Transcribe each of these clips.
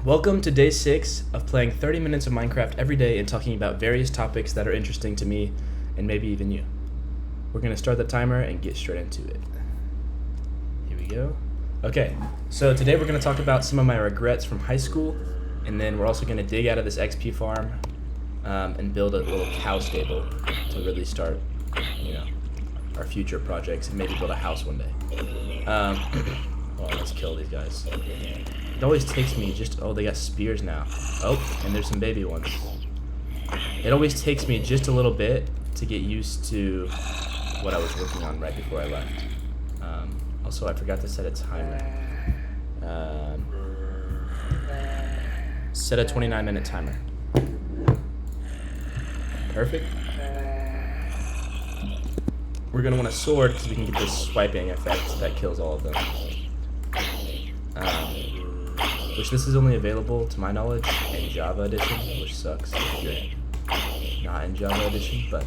Welcome to day 6 of playing 30 minutes of Minecraft every day and talking about various topics that are interesting to me and maybe even you. We're going to start the timer and get straight into it. Here we go. Okay, so today we're going to talk about some of my regrets from high school, and then we're also going to dig out of this XP farm and build a little cow stable to really start, our future projects and maybe build a house one day. Well, let's kill these guys. It always takes me they got spears now. Oh, and there's some baby ones. It always takes me just a little bit to get used to what I was working on right before I left. Also, I forgot to set a timer. Set a 29-minute timer. Perfect. We're going to want a sword because we can get this swiping effect that kills all of them. Which this is only available, to my knowledge, in Java Edition, which sucks if you're not in Java Edition, but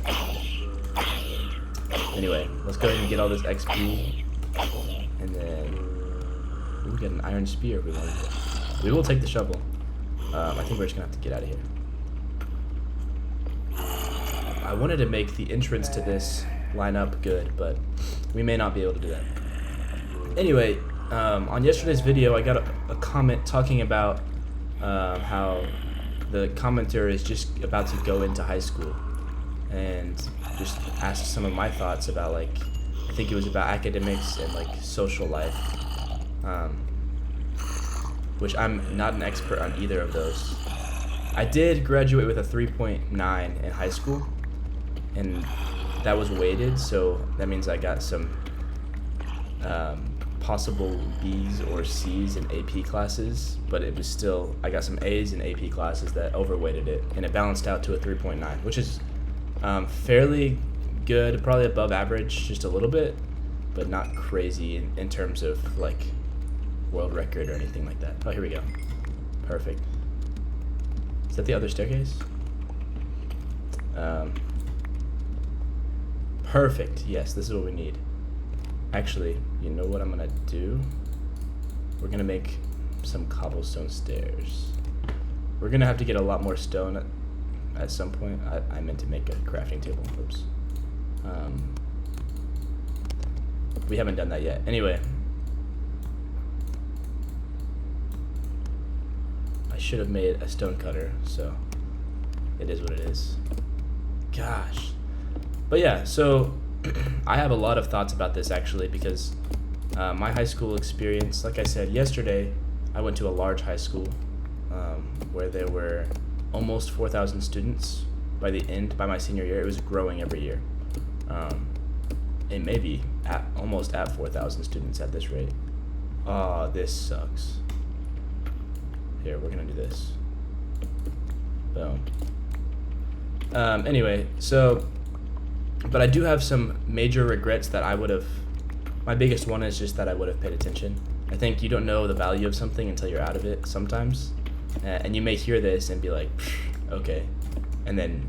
anyway, let's go ahead and get all this XP, and then we get an iron spear if we want to. We will take the shovel. I think we're just going to have to get out of here. I wanted to make the entrance to this line up good, but we may not be able to do that. Anyway, on yesterday's video, I got a comment talking about how the commenter is just about to go into high school, and just asked some of my thoughts about, I think it was about academics and social life, which I'm not an expert on either of those. I did graduate with a 3.9 in high school, and that was weighted, so that means I got some possible B's or C's in AP classes, but it was still, I got some A's in AP classes that overweighted it, and it balanced out to a 3.9, which is fairly good, probably above average, just a little bit, but not crazy in terms of world record or anything like that. Oh, here we go. Perfect. Is that the other staircase? Perfect. Yes, this is what we need. Actually, you know what I'm gonna do? We're gonna make some cobblestone stairs. We're gonna have to get a lot more stone at some point. I meant to make a crafting table. Oops. We haven't done that yet. Anyway. I should have made a stone cutter, so it is what it is. Gosh. But yeah, so I have a lot of thoughts about this actually, because my high school experience, like I said yesterday, I went to a large high school where there were almost 4,000 students by my senior year. It was growing every year. It may be almost at 4,000 students at this rate. Oh, this sucks. Here, we're gonna do this. Boom. Anyway, so, but I do have some major regrets that my biggest one is just that I would have paid attention. I think you don't know the value of something until you're out of it sometimes. And you may hear this and be like, okay. And then,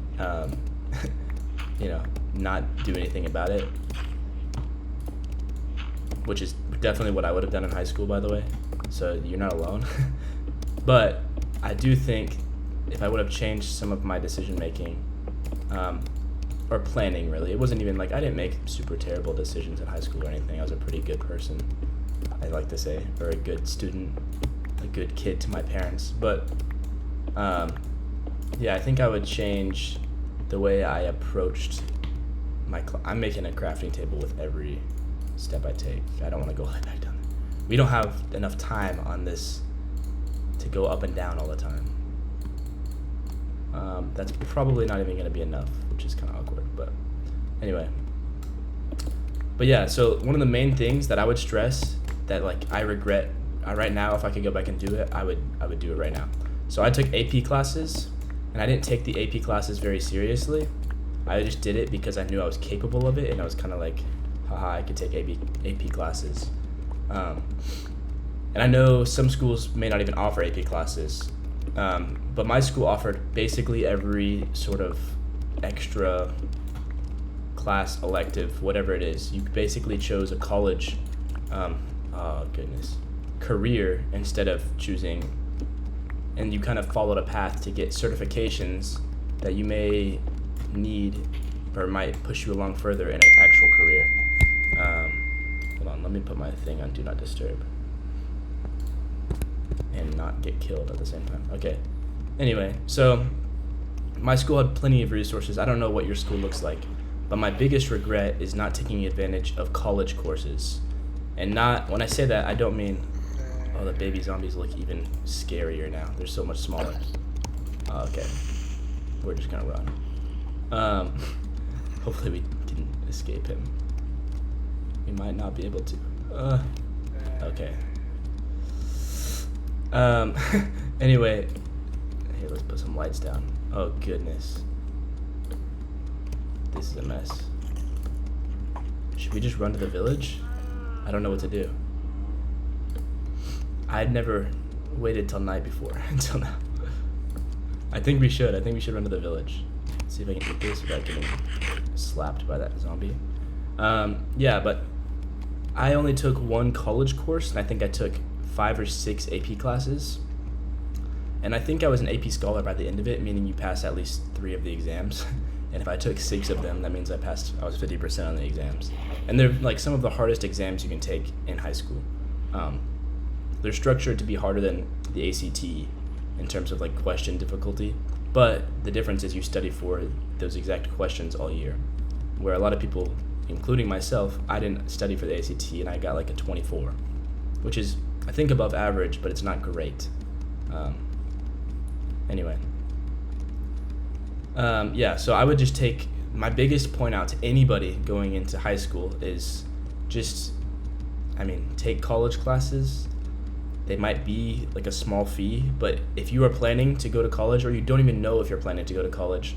not do anything about it. Which is definitely what I would have done in high school, by the way. So you're not alone. But I do think if I would have changed some of my decision making, or planning, really. It wasn't even I didn't make super terrible decisions in high school or anything. I was a pretty good person, I like to say, or a good student, a good kid to my parents. But, yeah, I think I would change the way I approached I'm making a crafting table with every step I take. I don't want to go all the way back down there. We don't have enough time on this to go up and down all the time. That's probably not even going to be enough, which is kind of awkward, but anyway. But yeah, so one of the main things that I would stress that I regret right now, if I could go back and do it, I would do it right now. So I took AP classes, and I didn't take the AP classes very seriously. I just did it because I knew I was capable of it, and I was kind of haha, I could take AP classes. And I know some schools may not even offer AP classes, but my school offered basically every sort of extra class, elective, whatever it is. You basically chose a college, career instead of choosing and you kind of followed a path to get certifications that you may need or might push you along further in an actual career. Hold on, let me put my thing on Do Not Disturb and not get killed at the same time. Okay. Anyway, so my school had plenty of resources. I don't know what your school looks like, but my biggest regret is not taking advantage of college courses. And not, when I say that, I don't mean, oh, the baby zombies look even scarier now. They're so much smaller. Okay. We're just gonna run. Hopefully we can escape him. We might not be able to. Okay. Anyway, here, let's put some lights down. Oh, goodness. This is a mess. Should we just run to the village? I don't know what to do. I'd never waited till night before, until now. I think we should run to the village. See if I can do this without getting slapped by that zombie. Yeah, but I only took one college course, and I think I took 5 or 6 AP classes. And I think I was an AP scholar by the end of it, meaning you pass at least 3 of the exams. And if I took 6 of them, that means I was 50% on the exams. And they're like some of the hardest exams you can take in high school. They're structured to be harder than the ACT in terms of like question difficulty. But the difference is you study for those exact questions all year. Where a lot of people, including myself, I didn't study for the ACT and I got like a 24, which is, I think, above average, but it's not great. Anyway. Yeah, so I would just take, my biggest point out to anybody going into high school is just, take college classes. They might be like a small fee, but if you are planning to go to college, or you don't even know if you're planning to go to college,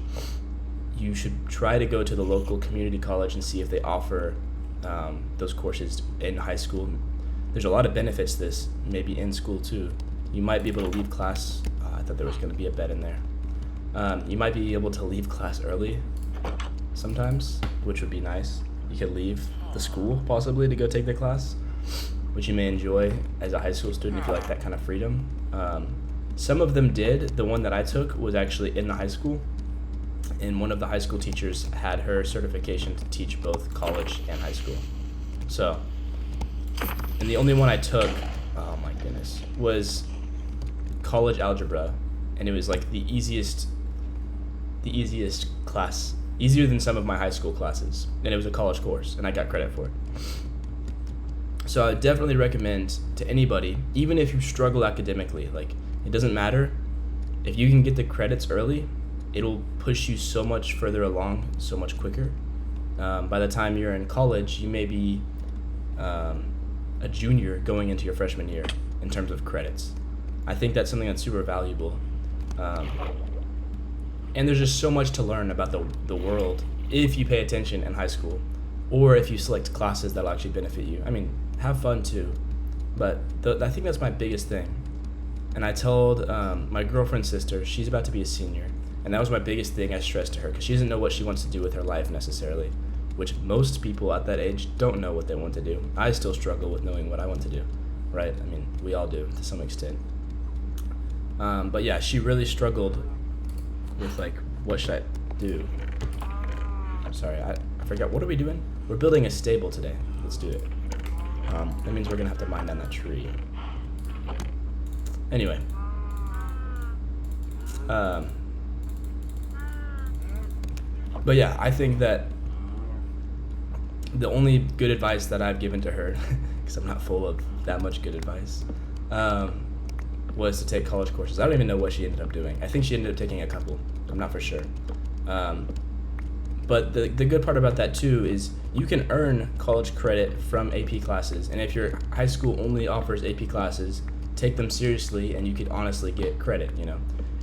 you should try to go to the local community college and see if they offer those courses in high school. There's a lot of benefits to this, maybe in school too. You might be able to leave class. I thought there was going to be a bed in there. You might be able to leave class early sometimes, which would be nice. You could leave the school possibly to go take the class, which you may enjoy as a high school student if you like that kind of freedom. Some of them did. The one that I took was actually in the high school, and one of the high school teachers had her certification to teach both college and high school. So, and the only one I took, oh my goodness, was college algebra, and it was like the easiest class, easier than some of my high school classes, and it was a college course, and I got credit for it. So I would definitely recommend to anybody, even if you struggle academically, like, it doesn't matter, if you can get the credits early, it'll push you so much further along, so much quicker. By the time you're in college, you may be a junior going into your freshman year in terms of credits. I think that's something that's super valuable. And there's just so much to learn about the world if you pay attention in high school, or if you select classes that'll actually benefit you. Have fun too, but I think that's my biggest thing. And I told my girlfriend's sister, she's about to be a senior, and that was my biggest thing I stressed to her, because she doesn't know what she wants to do with her life necessarily, which most people at that age don't know what they want to do. I still struggle with knowing what I want to do, right? We all do to some extent. But yeah, she really struggled with like, what should I do? I'm sorry, I forgot. What are we doing? We're building a stable today. Let's do it. That means we're gonna have to mine down that tree. Anyway. But yeah, I think that the only good advice that I've given to her, because I'm not full of that much good advice, was to take college courses. I don't even know what she ended up doing. I think she ended up taking a couple. I'm not for sure. But the good part about that too is you can earn college credit from AP classes. And if your high school only offers AP classes, take them seriously and you could honestly get credit,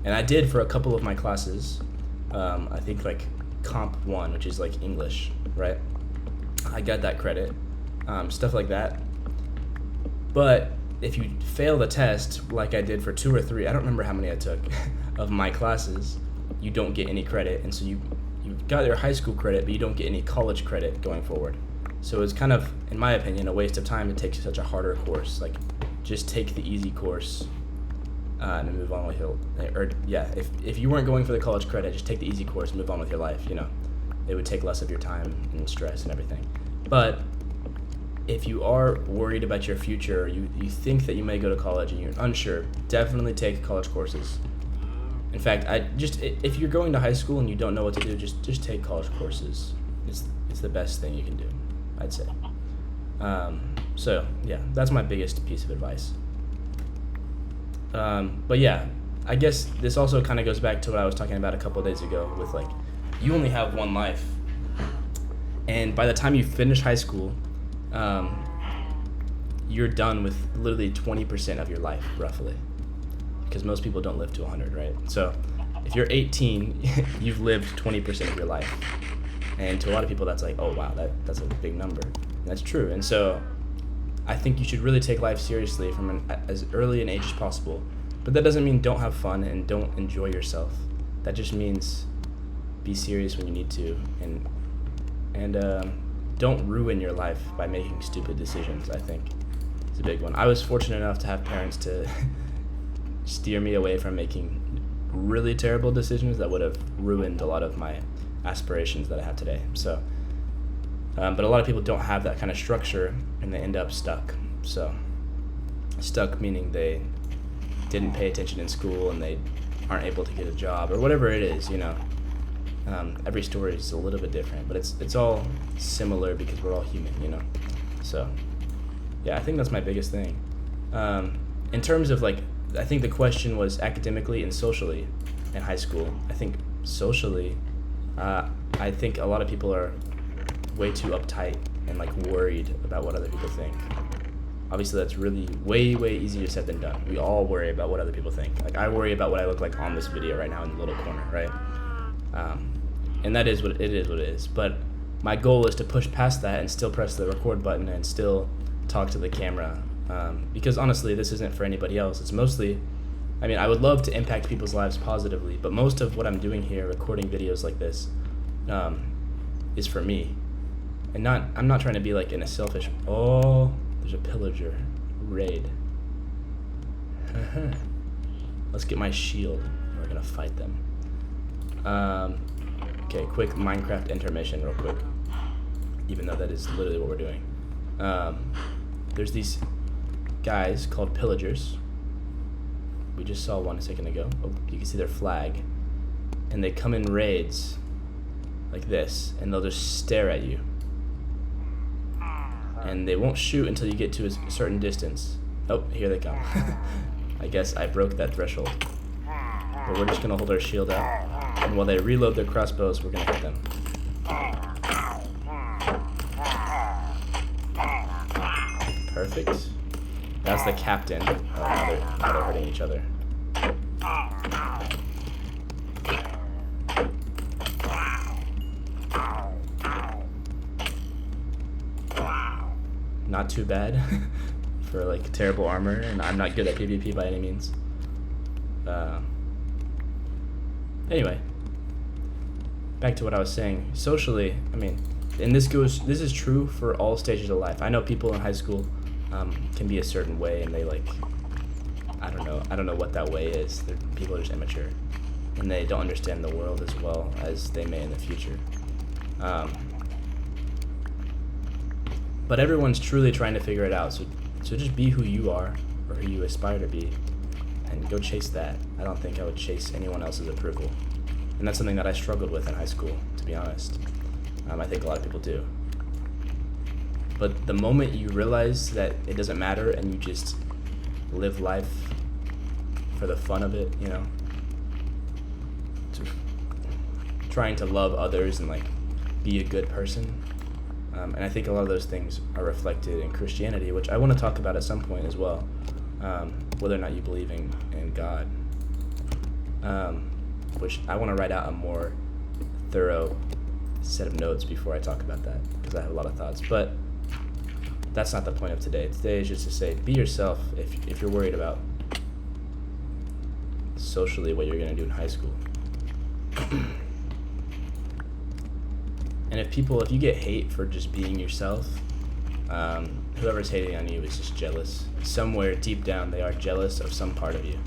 And I did for a couple of my classes. I think like Comp 1, which is like English, right? I got that credit, stuff like that. But if you fail the test, like I did for 2 or 3, I don't remember how many I took, of my classes, you don't get any credit. And so you got your high school credit, but you don't get any college credit going forward. So it's kind of, in my opinion, a waste of time to take such a harder course. Like, just take the easy course. and move on with your, or yeah, if you weren't going for the college credit, just take the easy course, move on with your life. It would take less of your time and stress and everything. But if you are worried about your future, you think that you may go to college and you're unsure, definitely take college courses. In fact, if you're going to high school and you don't know what to do, just take college courses. It's the best thing you can do, I'd say. So yeah, that's my biggest piece of advice. But yeah, I guess this also kind of goes back to what I was talking about a couple of days ago with like, you only have one life. And by the time you finish high school, you're done with literally 20% of your life, roughly. Because most people don't live to 100, right? So if you're 18, you've lived 20% of your life. And to a lot of people, that's like, oh wow, that's a big number. And that's true. And so I think you should really take life seriously from as early an age as possible. But that doesn't mean don't have fun and don't enjoy yourself. That just means be serious when you need to, and don't ruin your life by making stupid decisions. I think it's a big one. I was fortunate enough to have parents to steer me away from making really terrible decisions that would have ruined a lot of my aspirations that I have today. So, but a lot of people don't have that kind of structure, and they end up stuck. So, stuck meaning they didn't pay attention in school and they aren't able to get a job or whatever it is. Every story is a little bit different, but it's all similar because we're all human. So, yeah, I think that's my biggest thing. In terms of I think the question was academically and socially in high school. I think socially, I think a lot of people are way too uptight and worried about what other people think. Obviously, that's really way easier said than done. We all worry about what other people think. I worry about what I look like on this video right now in the little corner, right? And that is what it is. But my goal is to push past that and still press the record button and still talk to the camera. Because honestly, this isn't for anybody else. It's mostly, I would love to impact people's lives positively, but most of what I'm doing here, recording videos like this, is for me. And I'm not trying to be in a selfish, oh, there's a pillager raid. Let's get my shield. We're gonna fight them. Okay, quick Minecraft intermission real quick. Even though that is literally what we're doing. There's these guys called pillagers. We just saw one a second ago. Oh, you can see their flag. And they come in raids like this, and they'll just stare at you. And they won't shoot until you get to a certain distance. Oh, here they come. I guess I broke that threshold. But we're just gonna hold our shield out. And while they reload their crossbows, we're gonna hit them. Perfect. That's the captain. Oh, now they're hurting each other. Not too bad for terrible armor, and I'm not good at PvP by any means. Anyway, back to what I was saying. Socially, and this is true for all stages of life. I know people in high school can be a certain way, and they I don't know what that way is. People are just immature, and they don't understand the world as well as they may in the future. But everyone's truly trying to figure it out. So just be who you are, or who you aspire to be, and go chase that. I don't think I would chase anyone else's approval. And that's something that I struggled with in high school, to be honest. I think a lot of people do. But the moment you realize that it doesn't matter and you just live life for the fun of it, trying to love others and be a good person. And I think a lot of those things are reflected in Christianity, which I want to talk about at some point as well, whether or not you believe in God, which I want to write out a more thorough set of notes before I talk about that, because I have a lot of thoughts. But that's not the point of today. Today is just to say, be yourself if you're worried about socially what you're going to do in high school. And if you get hate for just being yourself, whoever's hating on you is just jealous. Somewhere deep down, they are jealous of some part of you.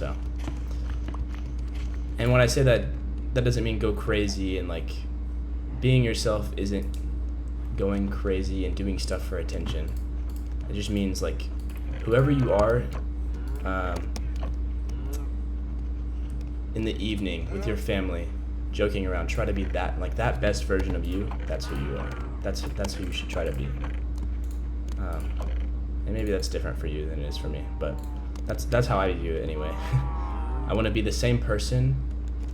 So, and when I say that, that doesn't mean go crazy, and like being yourself isn't going crazy and doing stuff for attention. It just means like whoever you are in the evening with your family, joking around, try to be that, like that best version of you. That's who you are. That's who you should try to be. And maybe that's different for you than it is for me, but that's how I view it anyway. I want to be the same person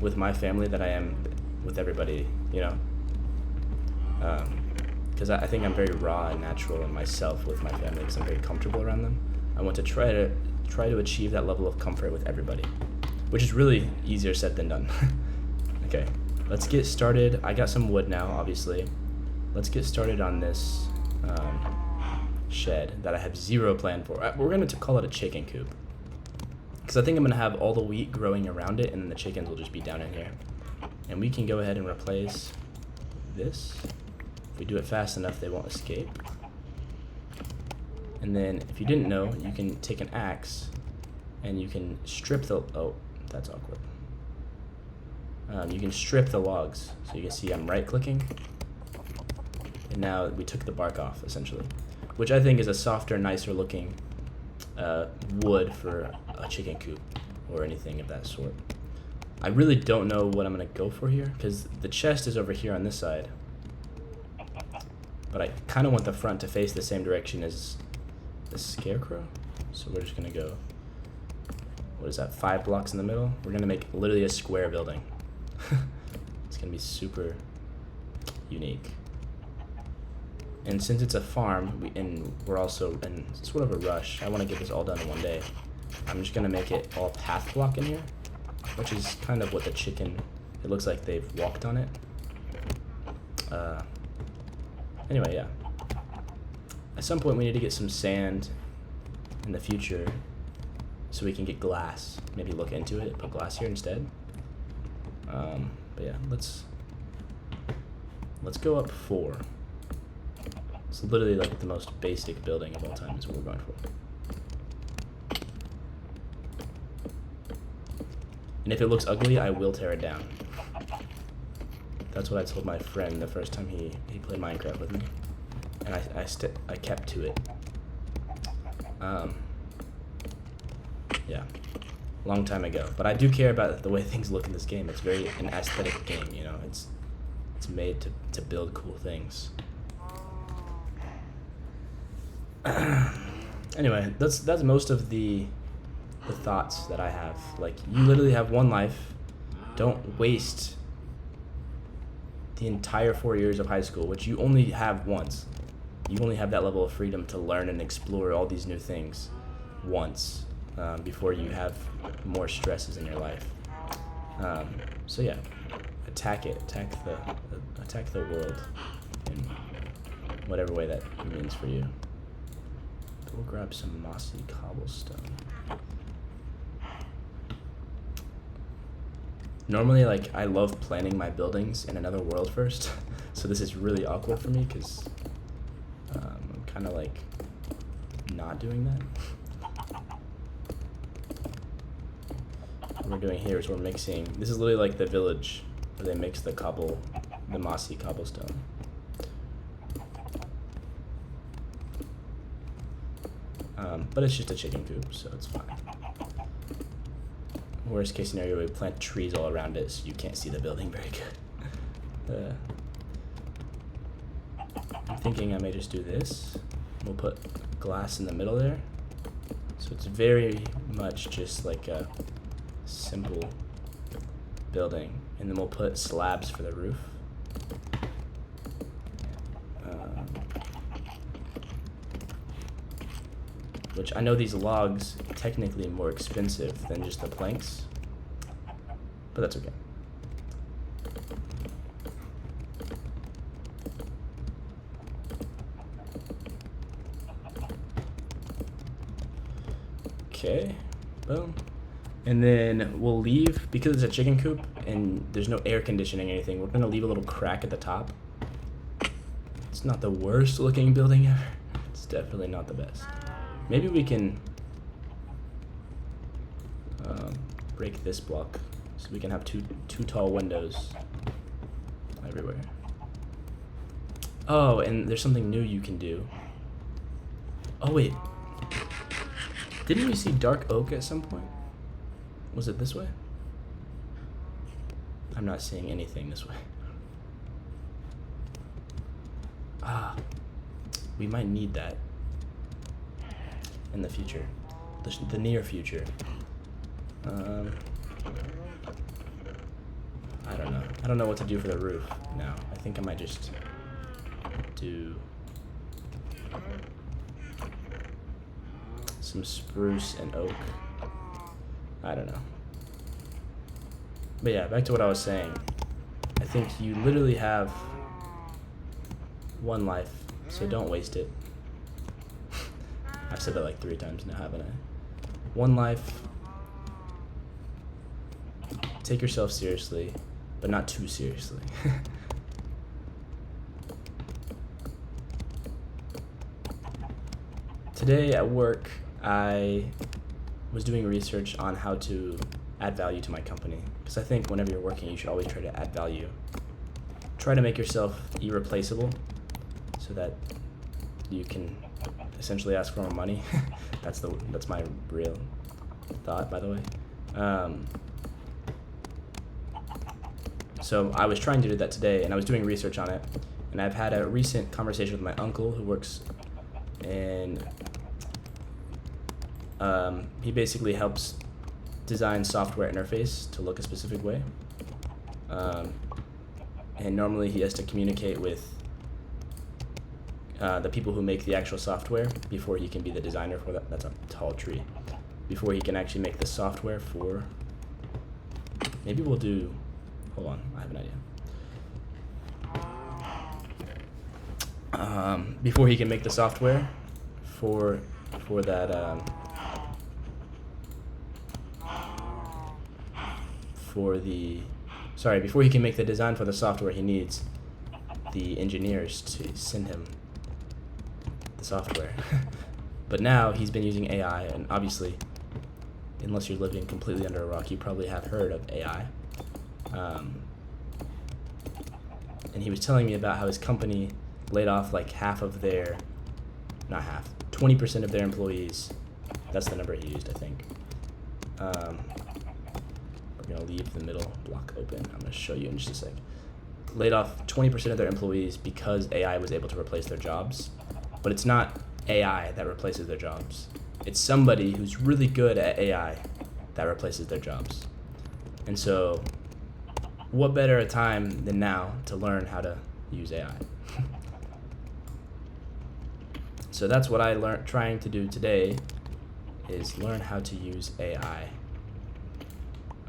with my family that I am with everybody, you know. Because I think I'm very raw and natural in myself with my family because I'm very comfortable around them. I want to try to achieve that level of comfort with everybody, which is really easier said than done. Okay, let's get started. I got some wood now, obviously. Let's get started on this shed that I have zero plan for. We're going to call it a chicken coop, because I think I'm going to have all the wheat growing around it, and then the chickens will just be down in here. And we can go ahead and replace this. If we do it fast enough, they won't escape. And then, if you didn't know, you can take an axe and you can strip the... Oh, that's awkward. You can strip the logs. So you can see I'm right-clicking. And now we took the bark off, essentially. Which I think is a softer, nicer looking wood for a chicken coop or anything of that sort. I really don't know what I'm going to go for here, because the chest is over here on this side. But I kind of want the front to face the same direction as the scarecrow. So we're just going to go, what is that, 5 blocks in the middle? We're going to make literally a square building. It's going to be super unique. And since it's a farm, and we're also in sort of a rush, I want to get this all done in one day. I'm just going to make it all path block in here, which is kind of what the chicken, it looks like they've walked on it. Anyway, yeah. At some point we need to get some sand in the future so we can get glass. Maybe look into it, put glass here instead. But yeah, let's go up 4. It's literally like the most basic building of all time is what we're going for. And if it looks ugly, I will tear it down. That's what I told my friend the first time he played Minecraft with me. And I kept to it. Yeah, long time ago. But I do care about the way things look in this game. It's very an aesthetic game, you know. It's made to build cool things. Anyway, that's most of the thoughts that I have. Like, you literally have one life. Don't waste the entire 4 years of high school, which you only have once. You only have that level of freedom to learn and explore all these new things once before you have more stresses in your life. So yeah, attack it. Attack the world in whatever way that means for you. But we'll grab some mossy cobblestone. Normally, like, I love planning my buildings in another world first, so this is really awkward for me because I'm kind of like not doing that. What we're doing here is we're mixing. This is literally like the village where they mix the mossy cobblestone. But it's just a chicken coop, so it's fine. Worst case scenario, we plant trees all around it so you can't see the building very good. I'm thinking I may just do this. We'll put glass in the middle there. So it's very much just like a simple building. And then we'll put slabs for the roof. Which I know these logs technically more expensive than just the planks, but that's okay. Okay, boom. And then we'll leave, because it's a chicken coop and there's no air conditioning or anything, we're gonna leave a little crack at the top. It's not the worst looking building ever. It's definitely not the best. Maybe we can, break this block so we can have two tall windows everywhere. Oh, and there's something new you can do. Oh wait, didn't we see dark oak at some point? Was it this way? I'm not seeing anything this way. Ah, we might need that in the future, the near future. I don't know. I don't know what to do for the roof now. I think I might just do some spruce and oak. I don't know. But yeah, back to what I was saying. I think you literally have one life, so don't waste it. I've said that like 3 times now, haven't I? One life. Take yourself seriously, but not too seriously. Today at work, I was doing research on how to add value to my company. Because I think whenever you're working, you should always try to add value. Try to make yourself irreplaceable so that you can essentially ask for more money. That's my real thought, by the way. So I was trying to do that today, and I was doing research on it. And I've had a recent conversation with my uncle who works in... he basically helps design software interface to look a specific way. And normally he has to communicate with the people who make the actual software before he can be the designer for that. That's a tall tree. Before he can actually make the software for... Maybe we'll do... Hold on, I have an idea. Before he can make the software for that... before he can make the design for the software, he needs the engineers to send him the software. But now he's been using AI, and obviously, unless you're living completely under a rock, you probably have heard of AI. And he was telling me about how his company laid off like half of their, not half, 20% of their employees. That's the number he used, I think. We're gonna leave the middle block open. I'm gonna show you in just a sec. Laid off 20% of their employees because AI was able to replace their jobs. But it's not AI that replaces their jobs. It's somebody who's really good at AI that replaces their jobs. And so, what better a time than now to learn how to use AI? So that's what I trying to do today, is learn how to use AI.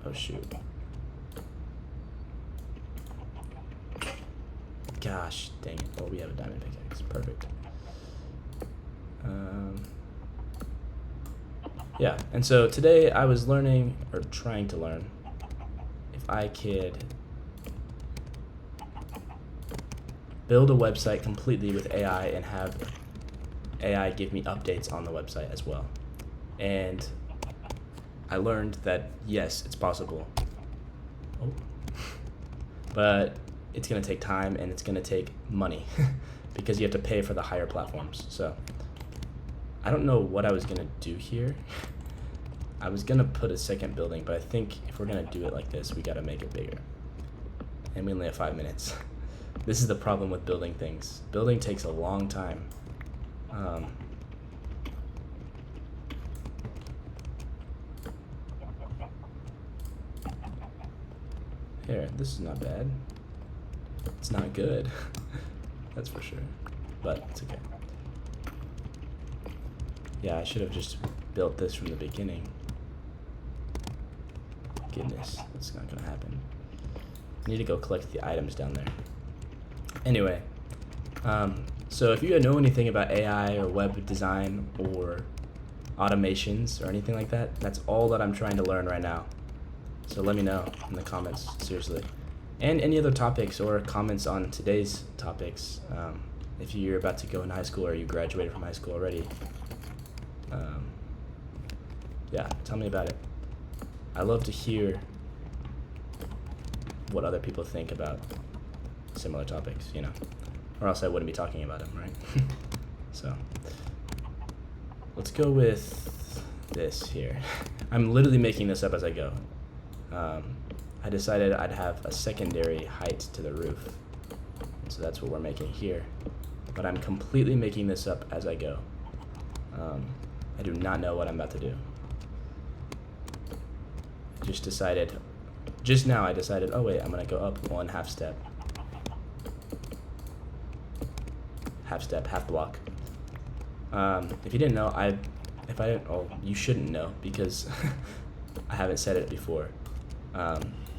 Oh shoot. Gosh, dang it. Oh, we have a diamond pickaxe. Perfect. Yeah, and so today I was learning, or trying to learn, if I could build a website completely with AI and have AI give me updates on the website as well. And I learned that, yes, it's possible. Oh. But it's going to take time and it's going to take money because you have to pay for the higher platforms. So I don't know what I was going to do here. I was going to put a second building, but I think if we're going to do it like this, we got to make it bigger. And we only have 5 minutes. This is the problem with building things. Building takes a long time. Here, this is not bad. It's not good. That's for sure. But it's okay. Yeah, I should have just built this from the beginning. Goodness, that's not gonna happen. I need to go collect the items down there. Anyway, so if you know anything about AI or web design or automations or anything like that, that's all that I'm trying to learn right now. So let me know in the comments, seriously. And any other topics or comments on today's topics. If you're about to go into high school or you graduated from high school already. Yeah, tell me about it. I love to hear what other people think about similar topics, you know, or else I wouldn't be talking about them, right? So let's go with this here. I'm literally making this up as I go. I decided I'd have a secondary height to the roof, so that's what we're making here, but I'm completely making this up as I go. I do not know what I'm about to do. Just now I decided, oh wait, I'm gonna go up 1 half step. Half step, half block. If you didn't know, you shouldn't know because I haven't said it before.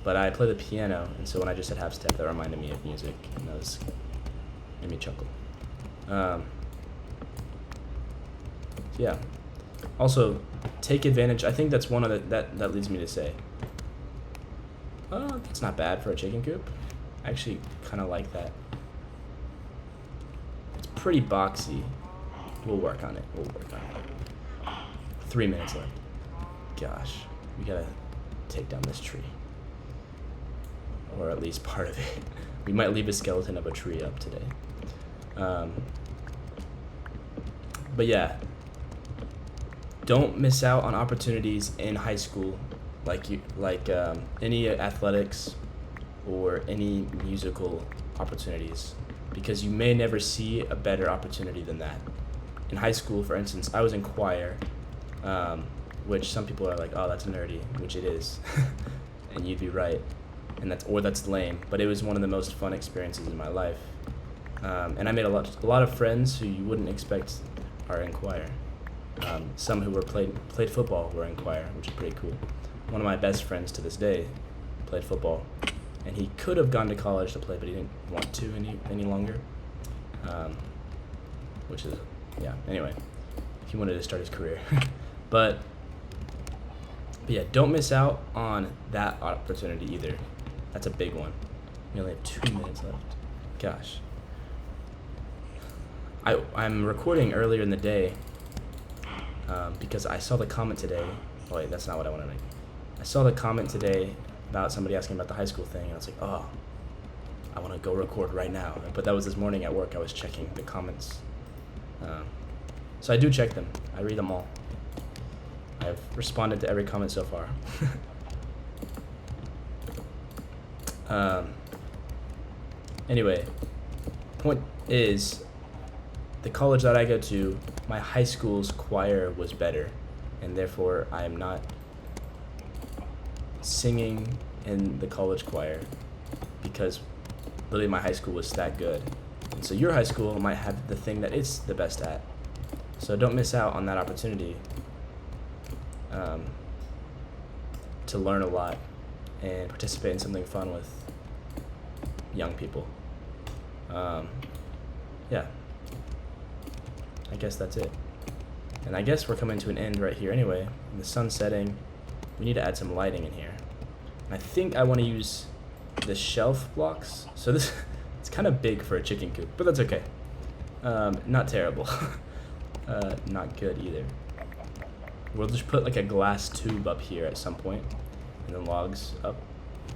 But I play the piano, and so when I just said half step, that reminded me of music, and that made me chuckle. Yeah. Also, take advantage. I think that's one of that leads me to say, that's not bad for a chicken coop. I actually kind of like that. It's pretty boxy. We'll work on it. 3 minutes left. Gosh, we gotta take down this tree. Or at least part of it. We might leave a skeleton of a tree up today. But yeah, don't miss out on opportunities in high school, like any athletics or any musical opportunities, because you may never see a better opportunity than that. In high school, for instance, I was in choir, which some people are like, oh, that's nerdy, which it is, and you'd be right, and that's lame, but it was one of the most fun experiences in my life, and I made a lot of friends who you wouldn't expect are in choir. Some who played football were in choir, which is pretty cool. One of my best friends to this day played football, and he could have gone to college to play, but he didn't want to any longer, which is, yeah, anyway, he wanted to start his career. but yeah, don't miss out on that opportunity either. That's a big one. We only have 2 minutes left. Gosh. I'm recording earlier in the day because I saw the comment today. Oh wait, that's not what I want to make. I saw the comment today about somebody asking about the high school thing, and I was like, oh, I want to go record right now. But that was this morning at work. I was checking the comments. So I do check them. I read them all. I've responded to every comment so far. Anyway, point is, the college that I go to, my high school's choir was better, and therefore I am not singing in the college choir because literally my high school was that good. And so your high school might have the thing that it's the best at. So don't miss out on that opportunity to learn a lot and participate in something fun with young people. Yeah, I guess that's it. And I guess we're coming to an end right here anyway. The sun's setting. We need to add some lighting in here. And I think I want to use the shelf blocks. So this it's kind of big for a chicken coop, but that's okay. Not terrible. Not good either. We'll just put like a glass tube up here at some point, and then logs up.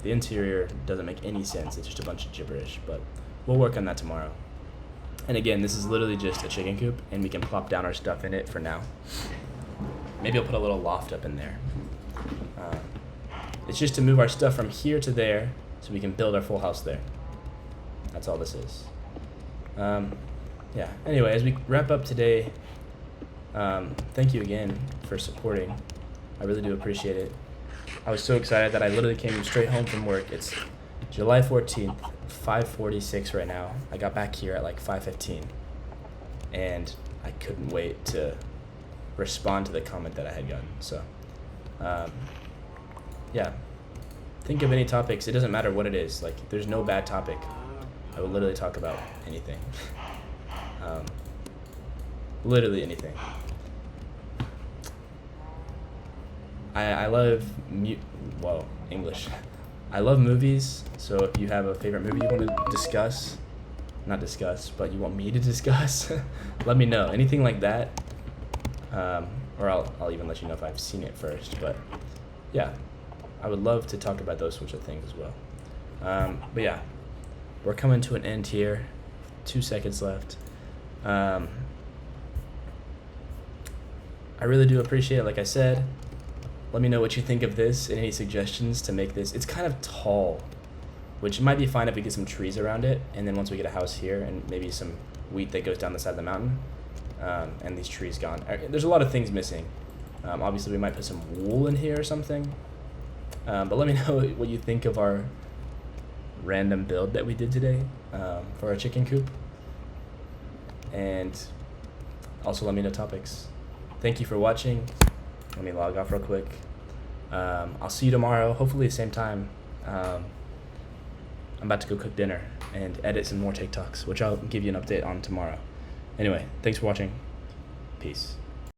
The interior doesn't make any sense. It's just a bunch of gibberish, but we'll work on that tomorrow. And again, this is literally just a chicken coop, and we can plop down our stuff in it for now. Maybe I'll put a little loft up in there. It's just to move our stuff from here to there so we can build our full house there. That's all this is. Yeah, anyway, as we wrap up today, thank you again for supporting. I really do appreciate it. I was so excited that I literally came straight home from work. It's July 14th, 5:46 right now. I got back here at like 5:15, and I couldn't wait to respond to the comment that I had gotten. So, yeah, think of any topics. It doesn't matter what it is. Like, there's no bad topic. I will literally talk about anything. Literally anything. I love English. I love movies, so if you have a favorite movie you want to discuss, not discuss, but you want me to discuss, let me know. Anything like that, or I'll even let you know if I've seen it first. But yeah, I would love to talk about those sorts of things as well. But yeah, we're coming to an end here. 2 seconds left. I really do appreciate it, like I said. Let me know what you think of this and any suggestions to make this. It's kind of tall, which might be fine if we get some trees around it, and then once we get a house here and maybe some wheat that goes down the side of the mountain, and these trees gone. There's a lot of things missing. Obviously, we might put some wool in here or something. But let me know what you think of our random build that we did today for our chicken coop. And also let me know topics. Thank you for watching. Let me log off real quick. I'll see you tomorrow, hopefully the same time. I'm about to go cook dinner and edit some more TikToks, which I'll give you an update on tomorrow. Anyway, thanks for watching. Peace.